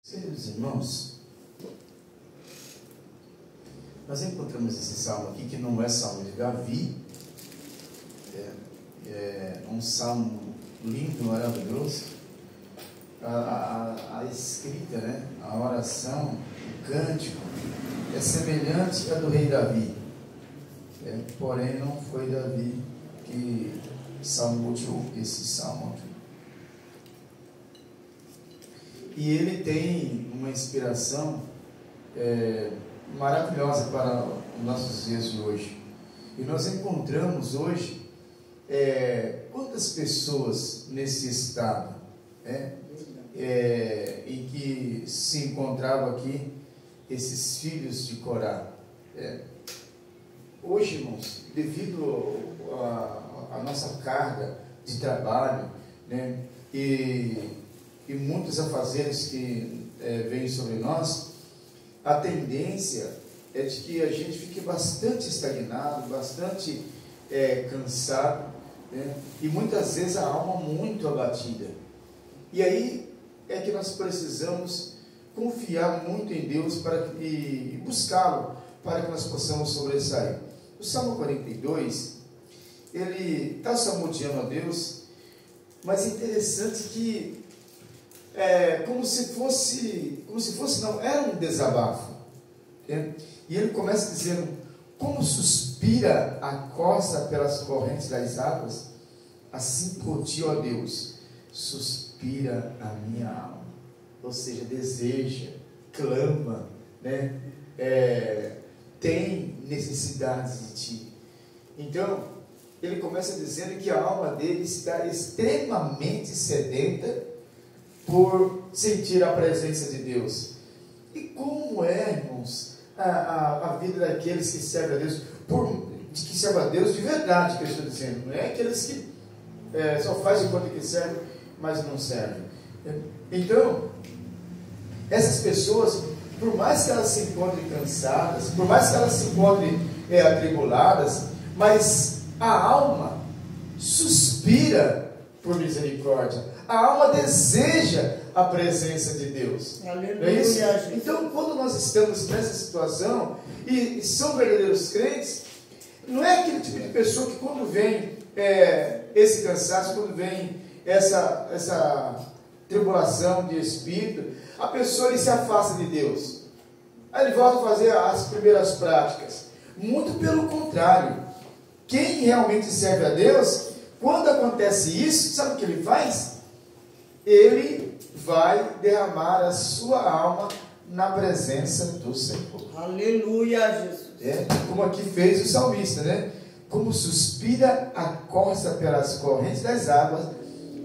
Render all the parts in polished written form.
Queridos irmãos, nós encontramos esse salmo aqui, que não é salmo de Davi, é um salmo lindo, maravilhoso. A escrita, né? A oração, o cântico é semelhante à do rei Davi, porém não foi Davi que salmou esse salmo aqui. E ele tem uma inspiração maravilhosa para os nossos dias de hoje. E nós encontramos hoje quantas pessoas nesse estado, em que se encontravam aqui esses filhos de Corá. Hoje, irmãos, devido à nossa carga de trabalho, né, e muitos afazeres que vêm sobre nós, a tendência é de que a gente fique bastante estagnado, bastante cansado, né? E muitas vezes a alma muito abatida. E aí é que nós precisamos confiar muito em Deus e buscá-lo para que nós possamos sobressair. O Salmo 42, ele está salmodiando a Deus, mas é interessante que como se fosse não, era um desabafo. E ele começa dizendo: como suspira a costa pelas correntes das águas, assim por ti, ó Deus, suspira a minha alma. Ou seja, deseja, clama, né? Tem necessidade de ti. Então, ele começa dizendo que a alma dele está extremamente sedenta por sentir a presença de Deus. E como irmãos, a vida daqueles que servem a Deus, que servem a Deus de verdade, que eu estou dizendo, não é aqueles que só fazem conta que servem, mas não servem. Então, essas pessoas, por mais que elas se encontrem cansadas, por mais que elas se encontrem atribuladas, mas a alma suspira por misericórdia. A alma deseja a presença de Deus. Aleluia. É isso? Então, quando nós estamos nessa situação e são verdadeiros crentes, não é aquele tipo de pessoa que quando vem esse cansaço, quando vem essa tribulação de espírito, a pessoa ele se afasta de Deus. Aí ele volta a fazer as primeiras práticas. Muito pelo contrário. Quem realmente serve a Deus, quando acontece isso, sabe o que ele faz? Ele vai derramar a sua alma na presença do Senhor. Aleluia, Jesus. Como aqui fez o salmista, né? Como suspira a costa pelas correntes das águas,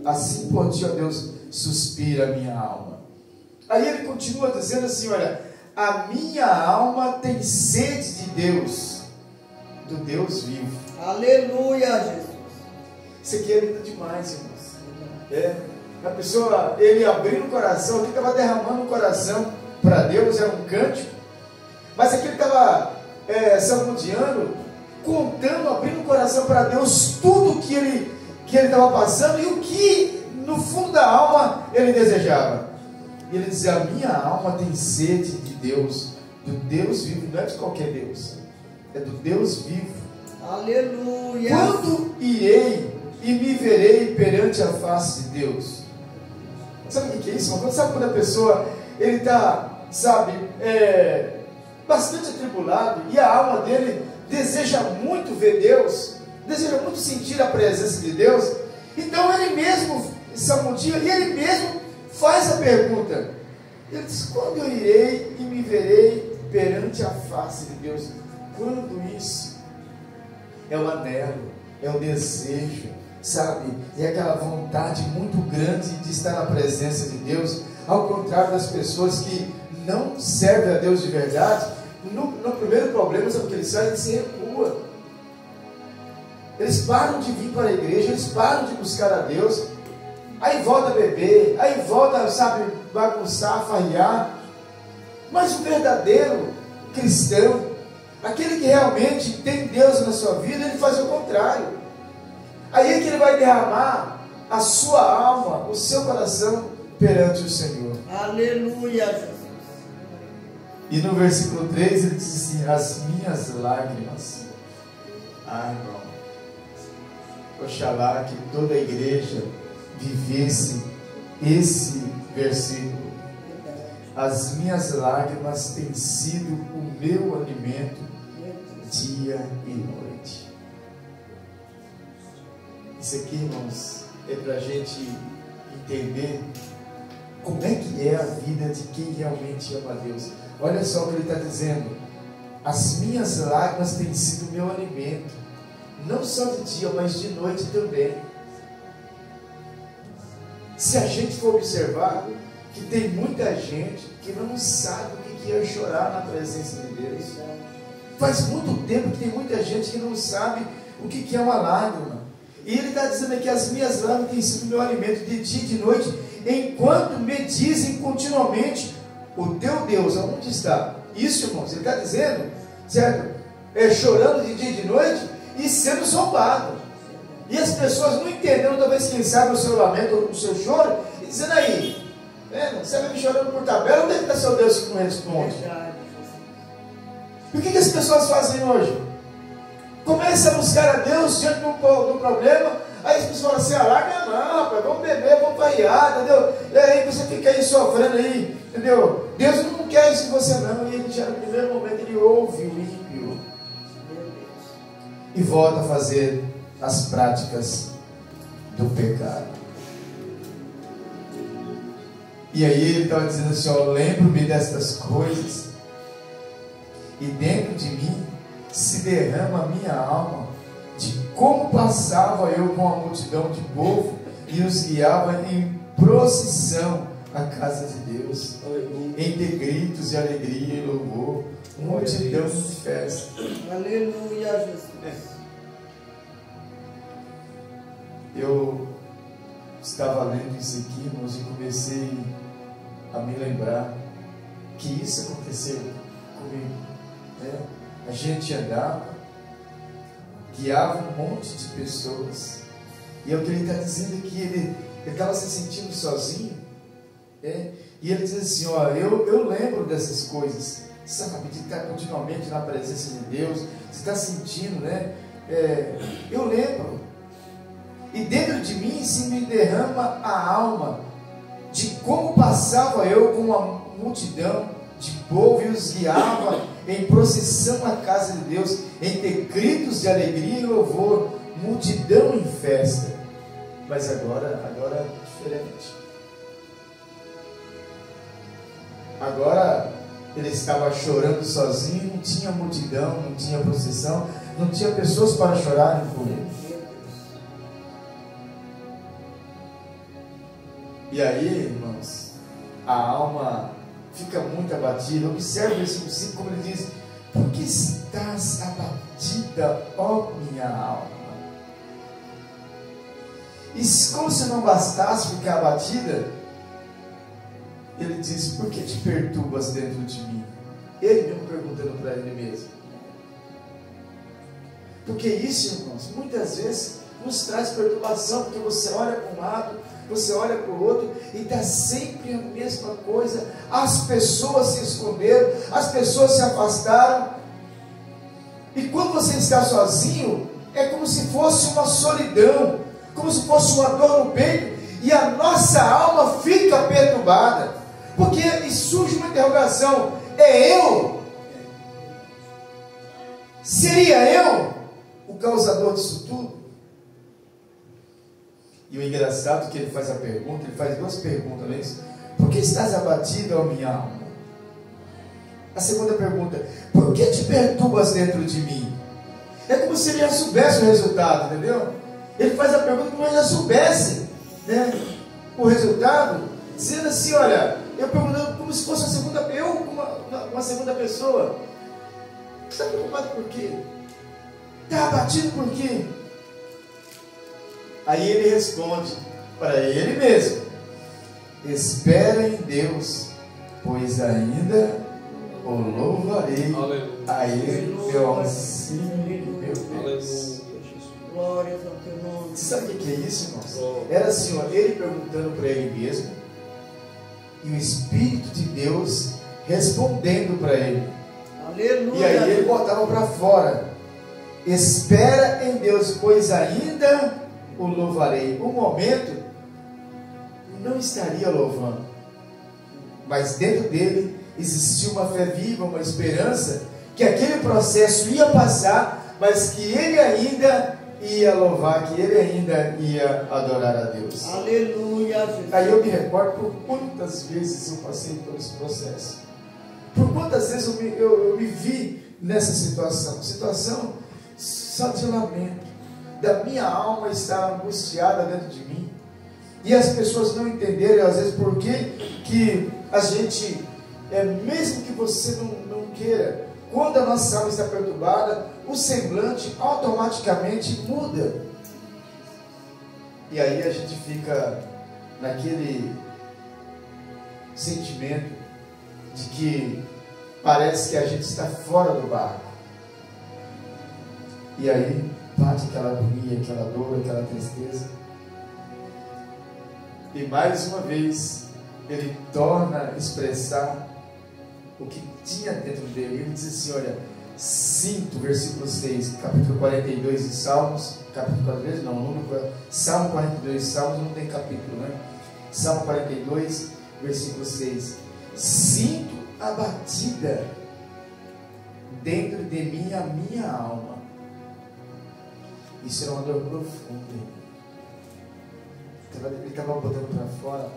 assim por ti, ó Deus, suspira a minha alma. Aí ele continua dizendo assim: olha, a minha alma tem sede de Deus, do Deus vivo. Aleluia, Jesus. Isso aqui é lindo demais, irmãos. A pessoa, ele abriu o coração, ele estava derramando o coração para Deus, era um cântico, mas aqui ele estava salmodiando, contando, abrindo o coração para Deus, tudo que ele estava passando e o que no fundo da alma ele desejava. E ele dizia: a minha alma tem sede de Deus, do Deus vivo, não é de qualquer Deus, é do Deus vivo. Aleluia. Quando irei e me verei perante a face de Deus? Sabe o que é isso? Sabe quando a pessoa ele está, bastante atribulado e a alma dele deseja muito ver Deus, deseja muito sentir a presença de Deus? Então ele mesmo salmodia e ele mesmo faz a pergunta. Ele diz: quando eu irei e me verei perante a face de Deus? Quando isso? É o anelo, é o desejo, sabe? É aquela vontade muito grande de estar na presença de Deus. Ao contrário das pessoas que não servem a Deus de verdade, no primeiro problema, sabe o que eles fazem? Eles se recuam. Eles param de vir para a igreja, eles param de buscar a Deus, aí volta a beber, aí volta, bagunçar, farrear. Mas o verdadeiro cristão, aquele que realmente tem Deus na sua vida, ele faz o contrário. Aí é que ele vai derramar a sua alma, o seu coração perante o Senhor. Aleluia, Jesus. E no versículo 3 ele diz assim: as minhas lágrimas. Ah, irmão, oxalá que toda a igreja vivesse esse versículo. As minhas lágrimas têm sido o meu alimento dia e noite. Isso aqui, irmãos, é para a gente entender como é que é a vida de quem realmente ama a Deus. Olha só o que ele está dizendo: as minhas lágrimas têm sido o meu alimento, não só de dia, mas de noite também. Se a gente for observar que tem muita gente que não sabe o que é chorar na presença de Deus. Faz muito tempo que tem muita gente que não sabe o que é uma lágrima. E ele está dizendo aqui: as minhas lágrimas têm sido meu alimento de dia e de noite, enquanto me dizem continuamente: o teu Deus aonde está? Isso, irmãos, ele está dizendo, certo? Chorando de dia e de noite e sendo zombado. E as pessoas não entendendo, talvez, quem sabe, o seu lamento, o seu choro, e dizendo aí, você vai me chorando por tabela, onde é que está seu Deus que não responde? E o que as pessoas fazem hoje? Começa a buscar a Deus diante do problema, aí as pessoas falam assim: larga não, rapaz, vamos beber, vamos variar, entendeu? E aí você fica aí sofrendo aí, entendeu? Deus não quer isso de você não. E ele já no primeiro momento ele ouve o ímpio e volta a fazer as práticas do pecado. E aí ele estava dizendo assim: lembro-me destas coisas, e dentro de mim se derrama a minha alma, de como passava eu com a multidão de povo e os guiava em procissão à casa de Deus, entre gritos e alegria e louvor, multidão de festa. Aleluia, Jesus. Eu estava lendo isso aqui, irmãos, e comecei a me lembrar que isso aconteceu comigo, né? A gente andava, guiava um monte de pessoas, e é o que ele está dizendo aqui. Ele estava se sentindo sozinho, né? E ele diz assim: eu lembro dessas coisas, sabe, de estar continuamente na presença de Deus, você está sentindo, né? Eu lembro. E dentro de mim se me derrama a alma, de como passava eu com uma multidão de povo e os guiava em procissão à casa de Deus, entre gritos de alegria e louvor, multidão em festa. Mas agora é diferente. Agora ele estava chorando sozinho, não tinha multidão, não tinha procissão, não tinha pessoas para chorarem por ele. E aí, irmãos, a alma fica muito abatida. Observe o versículo 5, como ele diz: por que estás abatida, ó minha alma? E como se não bastasse ficar abatida, ele diz: por que te perturbas dentro de mim? Ele mesmo perguntando para ele mesmo. Porque isso, irmãos, muitas vezes nos traz perturbação, porque você olha para um lado, você olha para o outro, e está sempre a mesma coisa. As pessoas se esconderam, as pessoas se afastaram, e quando você está sozinho, é como se fosse uma solidão, como se fosse uma dor no peito, e a nossa alma fica perturbada, porque surge uma interrogação: é eu? Seria eu o causador disso tudo? E o engraçado é que ele faz a pergunta, ele faz duas perguntas, não é isso? Por que estás abatido, ó minha alma? A segunda pergunta: por que te perturbas dentro de mim? É como se ele já soubesse o resultado, entendeu? Ele faz a pergunta como se ele já soubesse, né, o resultado, dizendo assim: olha, eu perguntando como se fosse uma segunda pessoa. Você está preocupado por quê? Está abatido por quê? Aí ele responde para ele mesmo: espera em Deus, pois ainda o louvarei. Aleluia. A ele meu auxílio e meu Deus. Glórias ao teu nome. Você sabe o que é isso, irmãos? Era assim, ele perguntando para ele mesmo, e o Espírito de Deus respondendo para ele. Aleluia. E aí ele botava para fora: espera em Deus, pois ainda o louvarei. Um momento não estaria louvando, mas dentro dele existia uma fé viva, uma esperança que aquele processo ia passar, mas que ele ainda ia louvar, que ele ainda ia adorar a Deus. Aleluia, Jesus. Aí eu me recordo por quantas vezes eu passei por esse processo, por quantas vezes eu me vi nessa situação só de lamento, da minha alma estar angustiada dentro de mim, e as pessoas não entenderem às vezes por que a gente, mesmo que você não queira, quando a nossa alma está perturbada, o semblante automaticamente muda, e aí a gente fica naquele sentimento de que parece que a gente está fora do barco, e aí bate aquela agonia, aquela dor, aquela tristeza, e mais uma vez ele torna a expressar o que tinha dentro dele. Ele diz assim: olha, sinto, versículo 6, capítulo 42 de Salmos, capítulo 42, não, número, Salmo 42, Salmos não tem capítulo, né? Salmo 42, versículo 6, sinto abatida dentro de mim a minha alma. Isso era uma dor profunda. Ele estava botando para fora,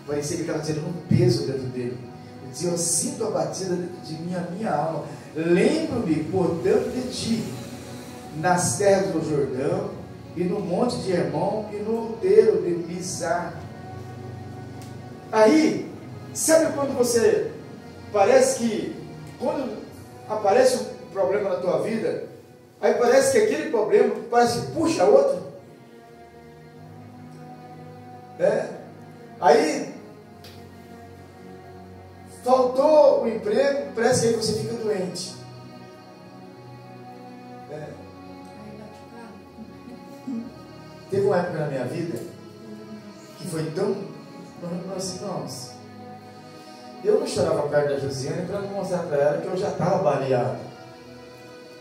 parecia que ele estava tirando um peso dentro dele. Ele dizia: eu sinto abatida dentro de mim a minha alma. Lembro-me, portanto, de ti, nas terras do Jordão, e no monte de Hermon, e no outeiro de Mizar. Aí, sabe quando você parece que, quando aparece um problema na tua vida, aí parece que aquele problema parece que puxa outro? Aí faltou o emprego, parece que aí você fica doente. Teve uma época na minha vida que foi tão assim, nossa, eu não chorava perto da Josiane para não mostrar para ela que eu já estava baleado,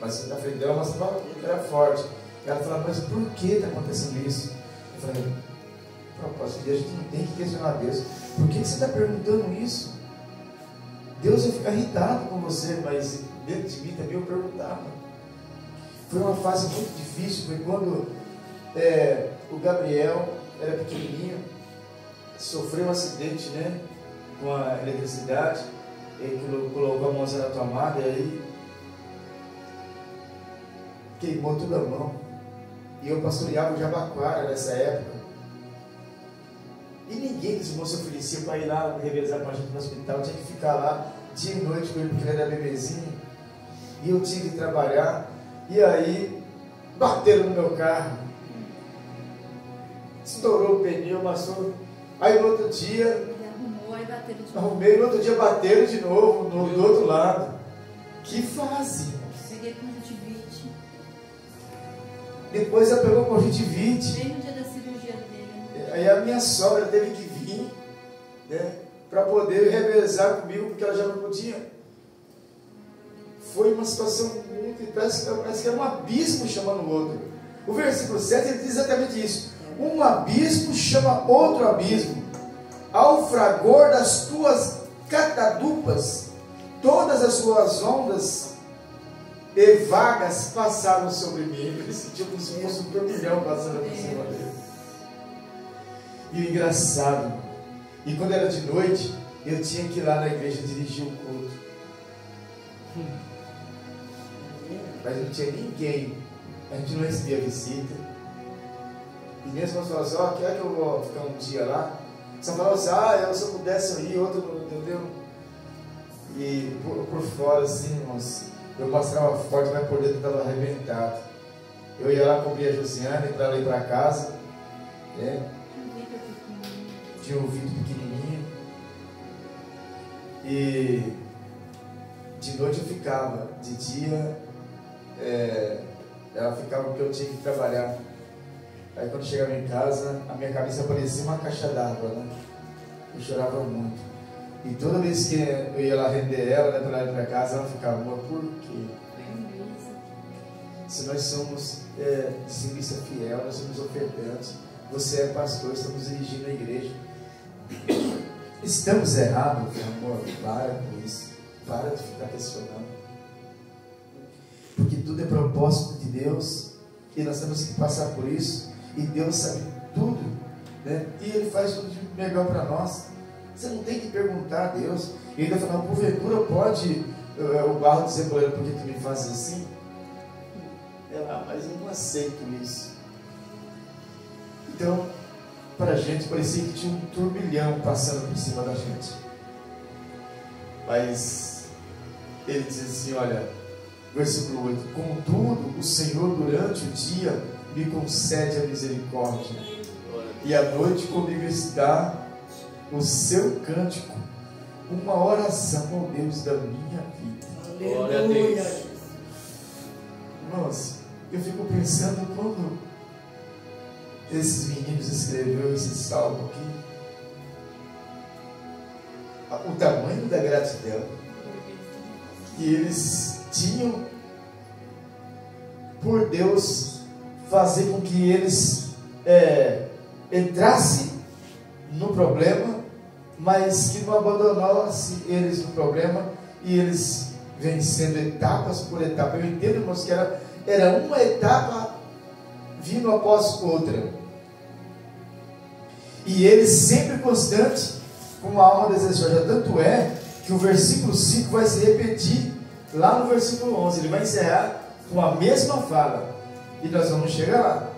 mas na frente dela eu mostrava que era forte. Ela falava: mas por que está acontecendo isso? Eu falei: propósito de Deus, a gente não tem que questionar Deus. Por que você está perguntando isso? Deus vai ficar irritado com você, mas dentro de mim também eu perguntava. Foi uma fase muito difícil. Foi quando o Gabriel era pequenininho, sofreu um acidente, né, com a eletricidade. Ele colocou a mãozinha na tomada e aí queimou toda a mão. E eu pastoreava o Jabaquara nessa época. E ninguém dos irmãos se oferecia para ir lá revezar com a gente no hospital. Eu tinha que ficar lá dia e noite com ele, porque ele era bebezinho. E eu tinha que trabalhar. E aí, bateram no meu carro. Estourou o pneu, amassou. Aí no outro dia, Ele arrumou, aí bateram de novo. arrumei, no outro dia bateram de novo, do outro lado. Que fase! Peguei conjuntivite. Depois ela pegou conjuntivite. Bem no dia da cirurgia dele. Aí a minha sogra teve que vir, né, para poder revezar comigo, porque ela já não podia. Foi uma situação muito... Parece que era um abismo chamando o outro. O versículo 7 ele diz exatamente isso. Um abismo chama outro abismo. Ao fragor das tuas catadupas, todas as suas ondas e vagas passaram sobre mim. Ele sentiu como se fosse um turbilhão passando por cima dele. E o engraçado, e quando era de noite, eu tinha que ir lá na igreja dirigir o culto. Mas não tinha ninguém, a gente não recebia visita. E mesmo nós falamos assim: quer que eu vou ficar um dia lá? Só falava assim: se eu pudesse eu ir, outro não, entendeu? E por fora, assim, irmãos, eu mostrava forte, mas por dentro estava arrebentado. Eu ia lá cobrir a Josiane para ela ir para casa, né? Tinha um vídeo pequenininho. E de noite eu ficava, de dia ela ficava porque eu tinha que trabalhar. Aí quando chegava em casa, a minha cabeça parecia uma caixa d'água, né? Eu chorava muito. E toda vez que eu ia lá render ela, né, para ela ir para casa, ela ficava, por quê? Se nós somos dizimista fiel, nós somos ofertantes, você é pastor, estamos dirigindo a igreja. Estamos errados, meu amor? Para com isso. Para de ficar questionando. Porque tudo é propósito de Deus. E nós temos que passar por isso. E Deus sabe tudo, né? E Ele faz tudo de melhor para nós. Você não tem que perguntar a Deus. E ainda falando, porventura pode o barro dizer para ele, por que tu me fazes assim? Mas eu não aceito isso. Então, para a gente parecia que tinha um turbilhão passando por cima da gente. Mas ele diz assim, olha, versículo 8: contudo, o Senhor durante o dia me concede a misericórdia, e à noite comigo está o seu cântico, uma oração ao Deus da minha vida. Glória a Deus. Irmãos, eu fico pensando quando esses meninos escreveram esse salmo aqui, o tamanho da gratidão que eles tinham por Deus fazer com que eles entrassem no problema, mas que não abandonassem eles no problema, e eles vencendo etapas por etapa. Eu entendo, irmãos, que era uma etapa vindo após outra, e eles sempre constantes, com a alma desejosa. Tanto é que o versículo 5 vai se repetir lá no versículo 11. Ele vai encerrar com a mesma fala, e nós vamos chegar lá,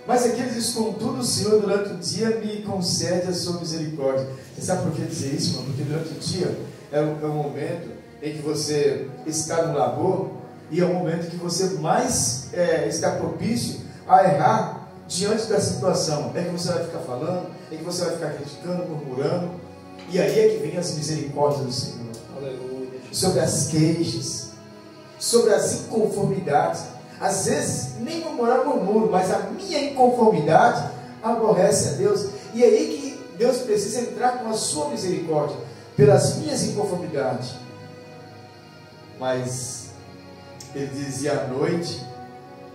Mas aqui ele diz: contudo, o Senhor durante o dia me concede a sua misericórdia. Você sabe por que dizer isso, irmão? Porque durante o dia é o momento em que você está no labor, e é o momento que você mais está propício a errar diante da situação. É que você vai ficar falando, é que você vai ficar criticando, murmurando, e aí é que vem as misericórdias do Senhor. Aleluia. Sobre as queixas, sobre as inconformidades. Às vezes nem murmurar murmuro, mas a minha inconformidade aborrece a Deus, e é aí que Deus precisa entrar com a sua misericórdia pelas minhas inconformidades. Mas ele dizia: à noite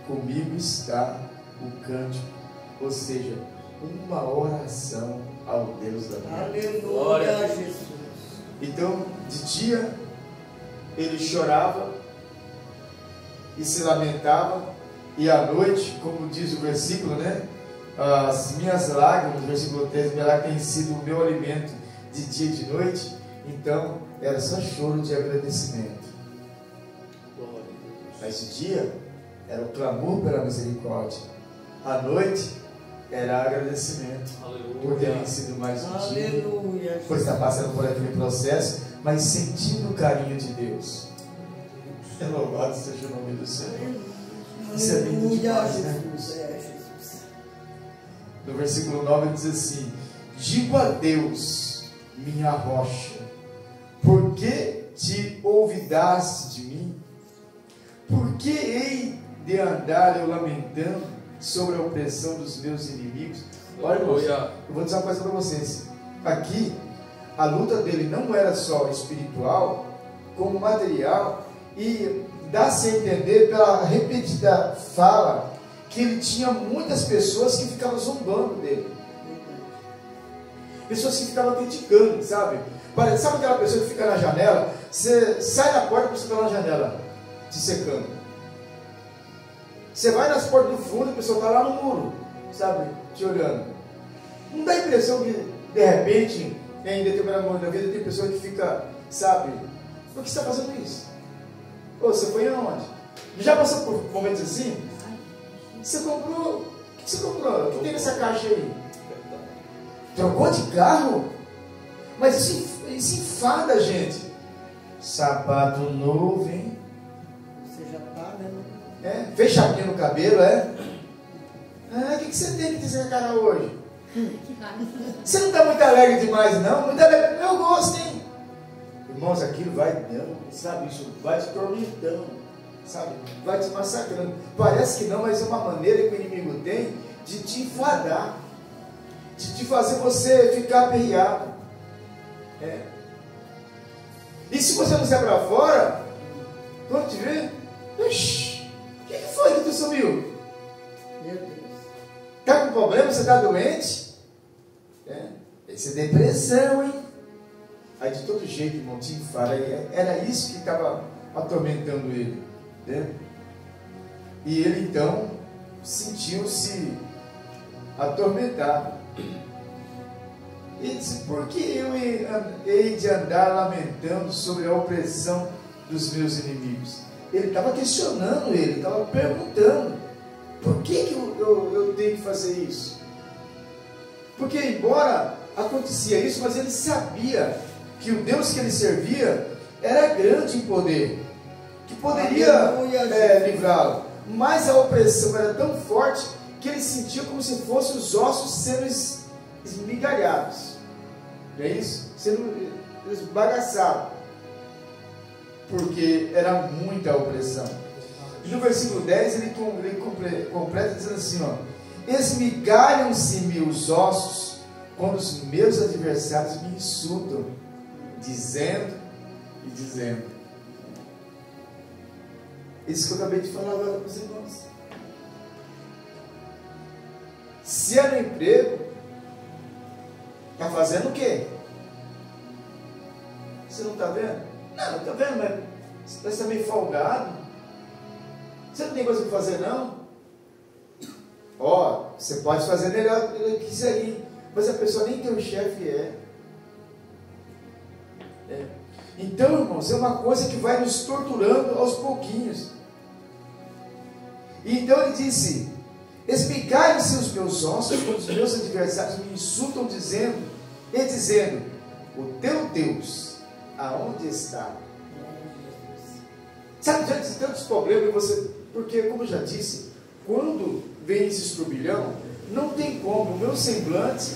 comigo está o cântico, ou seja, uma oração ao Deus da minha vida. Aleluia, Jesus. Então, de dia ele chorava e se lamentava, e à noite, como diz o versículo, as minhas lágrimas, versículo 13, minha lágrima tem sido o meu alimento de dia e de noite. Então era só choro de agradecimento. Mas de dia era o clamor pela misericórdia, à noite era agradecimento. Aleluia. Por terem sido mais um dia, por estar passando por aquele processo, mas sentindo o carinho de Deus. Louvado seja o nome do Senhor. Isso é lindo demais, né? No versículo 9 ele diz assim: digo a Deus, minha rocha, por que te olvidaste de mim? Por que hei de andar eu lamentando sobre a opressão dos meus inimigos? Olha, irmãos, eu vou dizer uma coisa para vocês. Aqui, a luta dele não era só espiritual, como material. E dá-se a entender pela repetida fala que ele tinha muitas pessoas que ficavam zombando dele, pessoas que ficavam criticando, sabe? Sabe aquela pessoa que fica na janela? Você sai da porta e você está na janela te secando. Você vai nas portas do fundo e a pessoa está lá no muro, sabe? Te olhando. Não dá a impressão que de repente, em determinado momento da vida, tem pessoa que fica, sabe? Por que você está fazendo isso? Ô, você foi aonde? Já passou por momentos assim? Você comprou? O que você comprou? O que tem nessa caixa aí? Trocou de carro? Mas isso enfada a gente. Sapato novo, hein? Você já está, né? Fez chapinha no cabelo, o que você tem que ter essa cara hoje? Você não está muito alegre demais, não? Muito alegre, eu gosto, hein? Irmãos, aquilo vai dando, sabe? Isso vai te tormentando, sabe? Vai te massacrando. Parece que não, mas é uma maneira que o inimigo tem de te enfadar. de fazer você ficar aperreado. E se você não sair para fora, quando te vê, o que foi que tu sumiu? Meu Deus. Está com problema? Você está doente? Essa é depressão, hein? Aí de todo jeito, irmão, tinha que falar. Era isso que estava atormentando ele. Né? E ele então sentiu-se atormentado. E disse: por que eu hei de andar lamentando sobre a opressão dos meus inimigos? Ele estava questionando, ele estava perguntando: por que eu tenho que fazer isso? Porque embora acontecia isso, mas ele sabia que o Deus que ele servia era grande em poder, que poderia livrá-lo. Mas a opressão era tão forte que ele sentia como se fossem os ossos sendo esmigalhados. Não é isso? Sendo esbagaçados. Porque era muita opressão. E no versículo 10 ele completa dizendo assim: esmigalham-se-me os ossos quando os meus adversários me insultam, dizendo e dizendo. Isso que eu acabei de falar agora para os irmãos. Se é no emprego, está fazendo o quê? Você não está vendo? Não está vendo, mas você está meio folgado. Você não tem coisa para fazer, não? Você pode fazer melhor que isso aí, mas a pessoa nem teu chefe é. Então, irmãos, é uma coisa que vai nos torturando aos pouquinhos. E então ele disse: esmigalhem-se os meus ossos quando os meus adversários me insultam, dizendo, o teu Deus, aonde está? Sabe, diante de tantos problemas, porque, como eu já disse, quando vem esse turbilhão, não tem como, o meu semblante,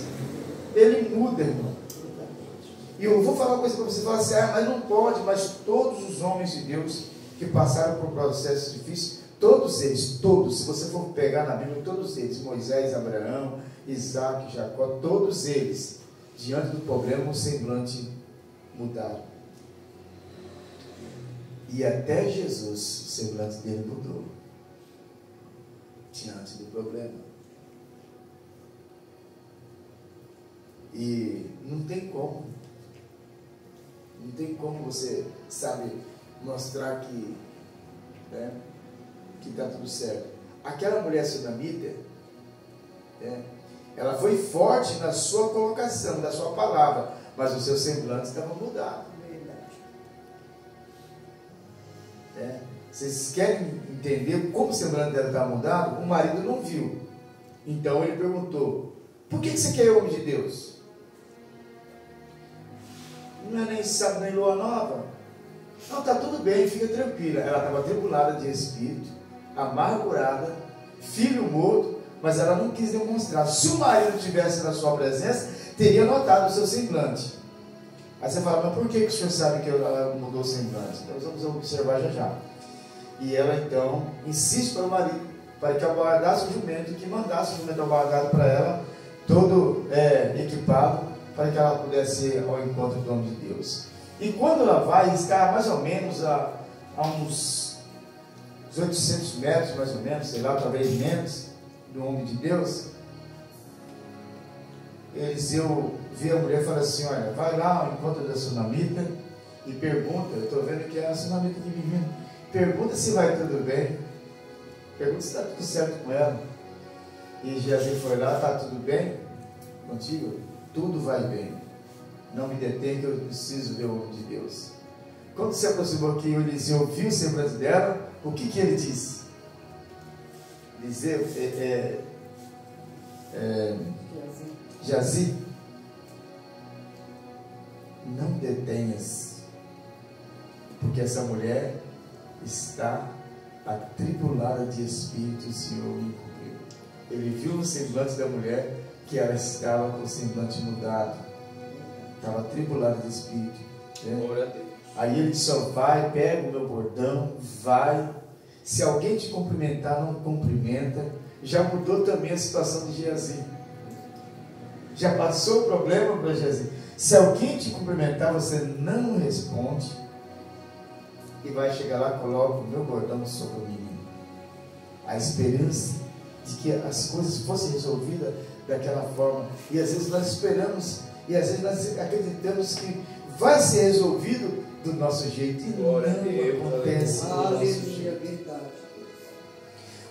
ele muda, irmão. E eu vou falar uma coisa para você, falar assim: mas não pode. Mas todos os homens de Deus que passaram por processos difíceis, todos eles, se você for pegar na Bíblia, todos eles, Moisés, Abraão, Isaac, Jacó, todos eles, diante do problema, o semblante mudaram. E até Jesus, o semblante dele mudou diante do problema. E não tem como você, sabe, mostrar que está tudo certo. Aquela mulher sunamita, ela foi forte na sua colocação, na sua palavra, mas o seu semblante estava mudado. Vocês querem entender como o semblante dela está mudado? O marido não viu. Então ele perguntou: por que você quer o homem de Deus? Não é nem sábado nem lua nova. Não, está tudo bem, fica tranquila. Ela estava tribulada de espírito, amargurada, filho morto, mas ela não quis demonstrar. Se o marido estivesse na sua presença, teria notado o seu semblante. Aí você fala: mas por que o senhor sabe que ela mudou o semblante? Então nós vamos observar já. E ela então insiste para o marido, para que aguardasse o jumento, que mandasse o jumento aguardado para ela, todo equipado, para que ela pudesse ir ao encontro do homem de Deus. E quando ela vai, está mais ou menos a uns 800 metros, mais ou menos, sei lá, talvez menos, do homem de Deus. Eliseu vê a mulher e fala assim: olha, vai lá ao encontro da sunamita e pergunta, eu estou vendo que é a sunamita de menino, pergunta se vai tudo bem, pergunta se está tudo certo com ela. E Geazi foi lá: está tudo bem contigo? Tudo vai bem, não me detém que eu preciso ver o homem de Deus. Quando se aproximou aqui, o Eliseu viu o semblante dela, o que ele disse? Eliseu, Geazi, não detenhas, porque essa mulher está atribulada de espírito, o Senhor me encobriu. Ele viu no semblante da mulher que ela estava com o semblante mudado, estava atribulada de espírito. Aí ele disse: vai, pega o meu bordão, vai. Se alguém te cumprimentar, não cumprimenta. Já mudou também a situação de Geazi. já passou o problema para Jesus. Se alguém te cumprimentar, você não responde. E vai chegar lá, coloca o meu bordão sobre o menino. A esperança de que as coisas fossem resolvidas daquela forma. E às vezes nós esperamos, e às vezes nós acreditamos que vai ser resolvido do nosso jeito. E não acontece do nosso jeito. Verdade.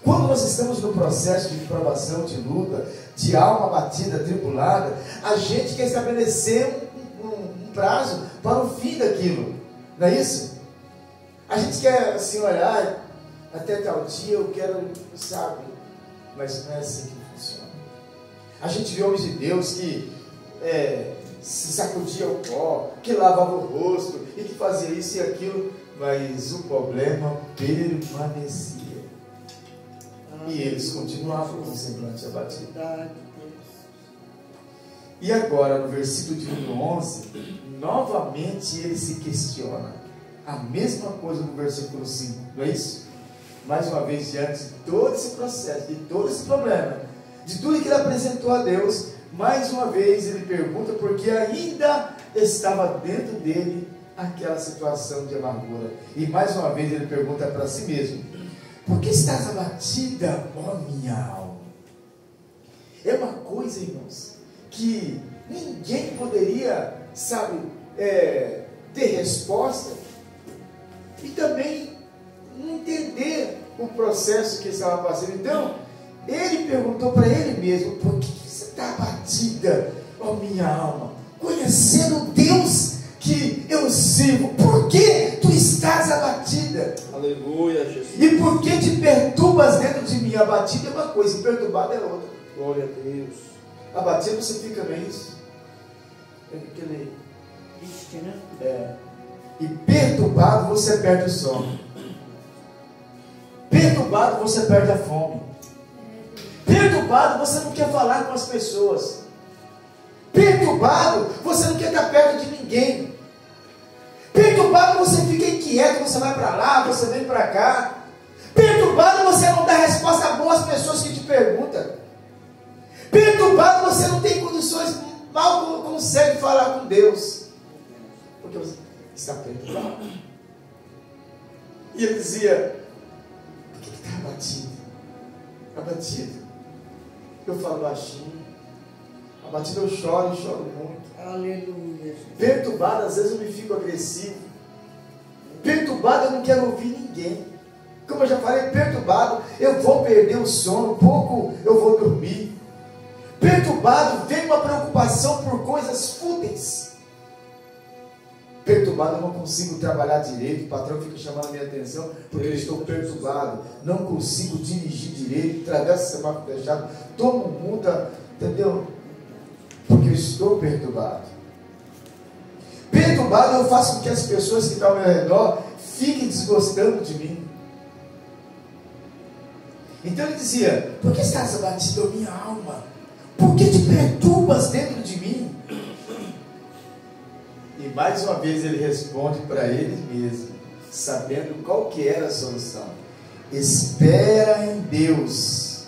Quando nós estamos no processo de provação, de luta, de alma batida, atribulada, a gente quer estabelecer um prazo para o fim daquilo. Não é isso? A gente quer assim olhar, até tal dia eu quero, sabe? Mas não é assim que funciona. A gente vê homens de Deus que se sacudia o pó, que lavava o rosto e que fazia isso e aquilo, mas o problema permanecia. E eles continuavam com o semblante abatido. E agora, no versículo de número 11, novamente ele se questiona. A mesma coisa no versículo 5, não é isso? Mais uma vez, diante de todo esse processo, de todo esse problema, de tudo que ele apresentou a Deus, mais uma vez ele pergunta, porque ainda estava dentro dele aquela situação de amargura. E mais uma vez ele pergunta para si mesmo: por que estás abatida, ó minha alma? É uma coisa, irmãos, que ninguém poderia, sabe, ter resposta e também não entender o processo que estava passando. Então, ele perguntou para ele mesmo: por que você está abatida, ó minha alma? Conhecendo o Deus que eu sirvo, por que tu estás abatida? Aleluia, Jesus. E por que te perturbas dentro de mim? Abatida é uma coisa, perturbada é outra. Glória a Deus. Abatido você fica meio isso. Aquele... Triste, né? E perturbado você perde o sono. Perturbado você perde a fome. Perturbado você não quer falar com as pessoas. Perturbado você não quer estar perto de ninguém. Perturbado você fica inquieto, você vai para lá, você vem para cá. Perturbado você não dá resposta boa às pessoas que te perguntam. Perturbado você não tem condições, mal consegue falar com Deus, porque você está perturbado. E ele dizia: por que está abatido? Abatido. Eu falo baixinho. Abatido eu choro muito. Aleluia. Perturbado, às vezes eu me fico agressivo. Perturbado, eu não quero ouvir ninguém. Como eu já falei, perturbado, eu vou perder o sono, pouco eu vou dormir. Perturbado, vem uma preocupação por coisas fúteis. Perturbado, eu não consigo trabalhar direito, o patrão fica chamando a minha atenção, porque eu estou perturbado, não consigo dirigir direito, atravesso o semáforo fechado, tomo multa, entendeu? Porque eu estou perturbado. Perturbado, eu faço com que as pessoas que estão ao meu redor fiquem desgostando de mim. Então ele dizia: por que estás abatido, minha alma? Por que te perturbas dentro de mim? E mais uma vez ele responde para ele mesmo, sabendo qual que era a solução: espera em Deus,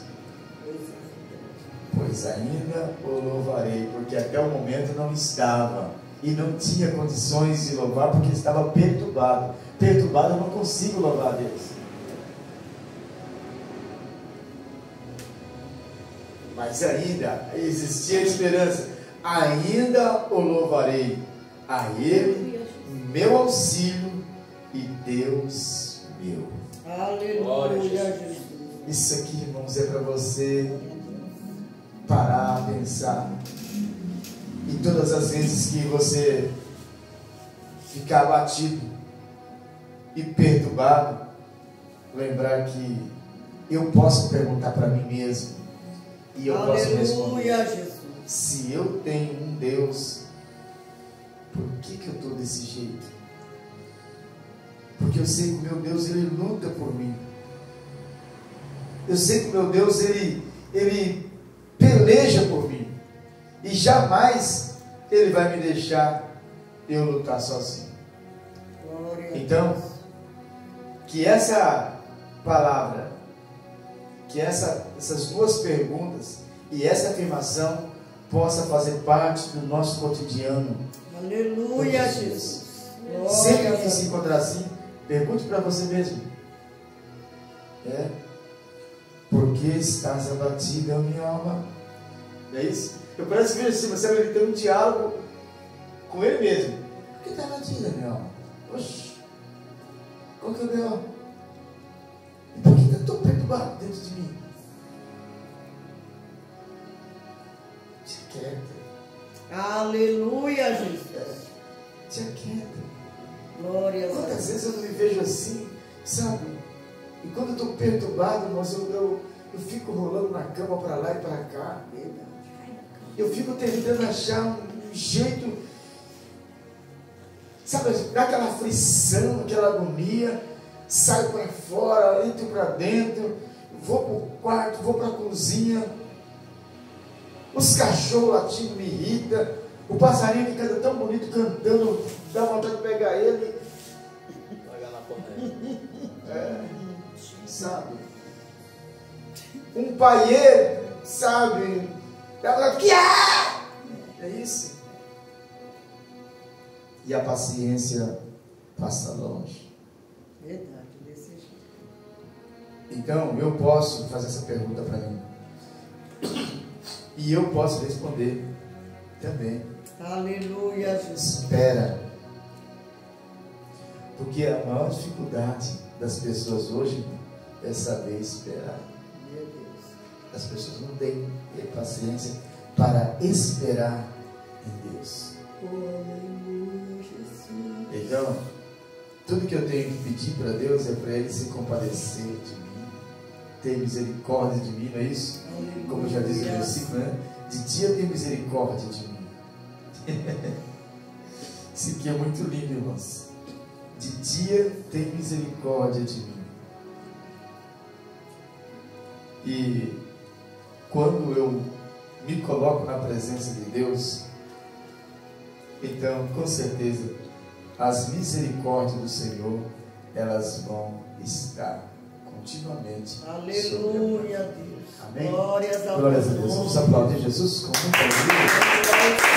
pois ainda o louvarei, porque até o momento não estava e não tinha condições de louvar, porque estava perturbado. Perturbado, eu não consigo louvar a Deus. Mas ainda existia esperança. Ainda o louvarei, a Ele meu auxílio e Deus meu. Aleluia, Jesus. Isso aqui, irmãos, é para você parar, pensar. E todas as vezes que você ficar abatido e perturbado, lembrar que eu posso perguntar para mim mesmo. E eu posso responder: Jesus. se eu tenho um Deus, por que eu estou desse jeito? Porque eu sei que o meu Deus, Ele luta por mim. Eu sei que o meu Deus, Ele peleja por mim. E jamais Ele vai me deixar eu lutar sozinho. Então, que essa palavra, que essas duas perguntas e essa afirmação possa fazer parte do nosso cotidiano. Aleluia, Jesus. Sempre que se encontrar assim, pergunte para você mesmo: por que estás abatida, minha alma? Não é isso? Eu parece ver assim, você vai ter um diálogo com ele mesmo. Por que está abatida, minha alma? Oxi, qual que é o B.O.? E por que está tão perturbado dentro de mim? Se aquieta. Aleluia, Jesus. Se aquieta. Glória a Deus. Quantas vezes eu não me vejo assim, sabe? E quando eu estou perturbado, irmãos, eu fico rolando na cama para lá e para cá. Eu fico tentando achar um jeito, sabe, daquela aflição, aquela agonia. Saio para fora, entro para dentro, vou para o quarto, vou para a cozinha. Os cachorros latindo me irritam. O passarinho que canta tão bonito cantando, dá vontade de pegar ele. Pagar na panela. Sabe? Um paieiro, sabe? Dá vontade de... É isso. E a paciência passa longe. Verdade, desse jeito. Então, eu posso fazer essa pergunta para mim. E eu posso responder também. Aleluia, Jesus. Espera. Porque a maior dificuldade das pessoas hoje é saber esperar. Meu Deus. As pessoas não têm paciência para esperar em Deus. Aleluia, Jesus. Então, tudo que eu tenho que pedir para Deus é para Ele se compadecer de mim, ter misericórdia de mim, não é isso? Aleluia. Como já diz o versículo, né? De dia tem misericórdia de mim. Isso aqui é muito lindo, irmãos. De dia tem misericórdia de mim. E quando eu me coloco na presença de Deus, então, com certeza, as misericórdias do Senhor, elas vão estar continuamente sobre a Aleluia, Deus. Amém? Glórias a Glórias a Deus. Vamos aplaudir Jesus com muita alegria.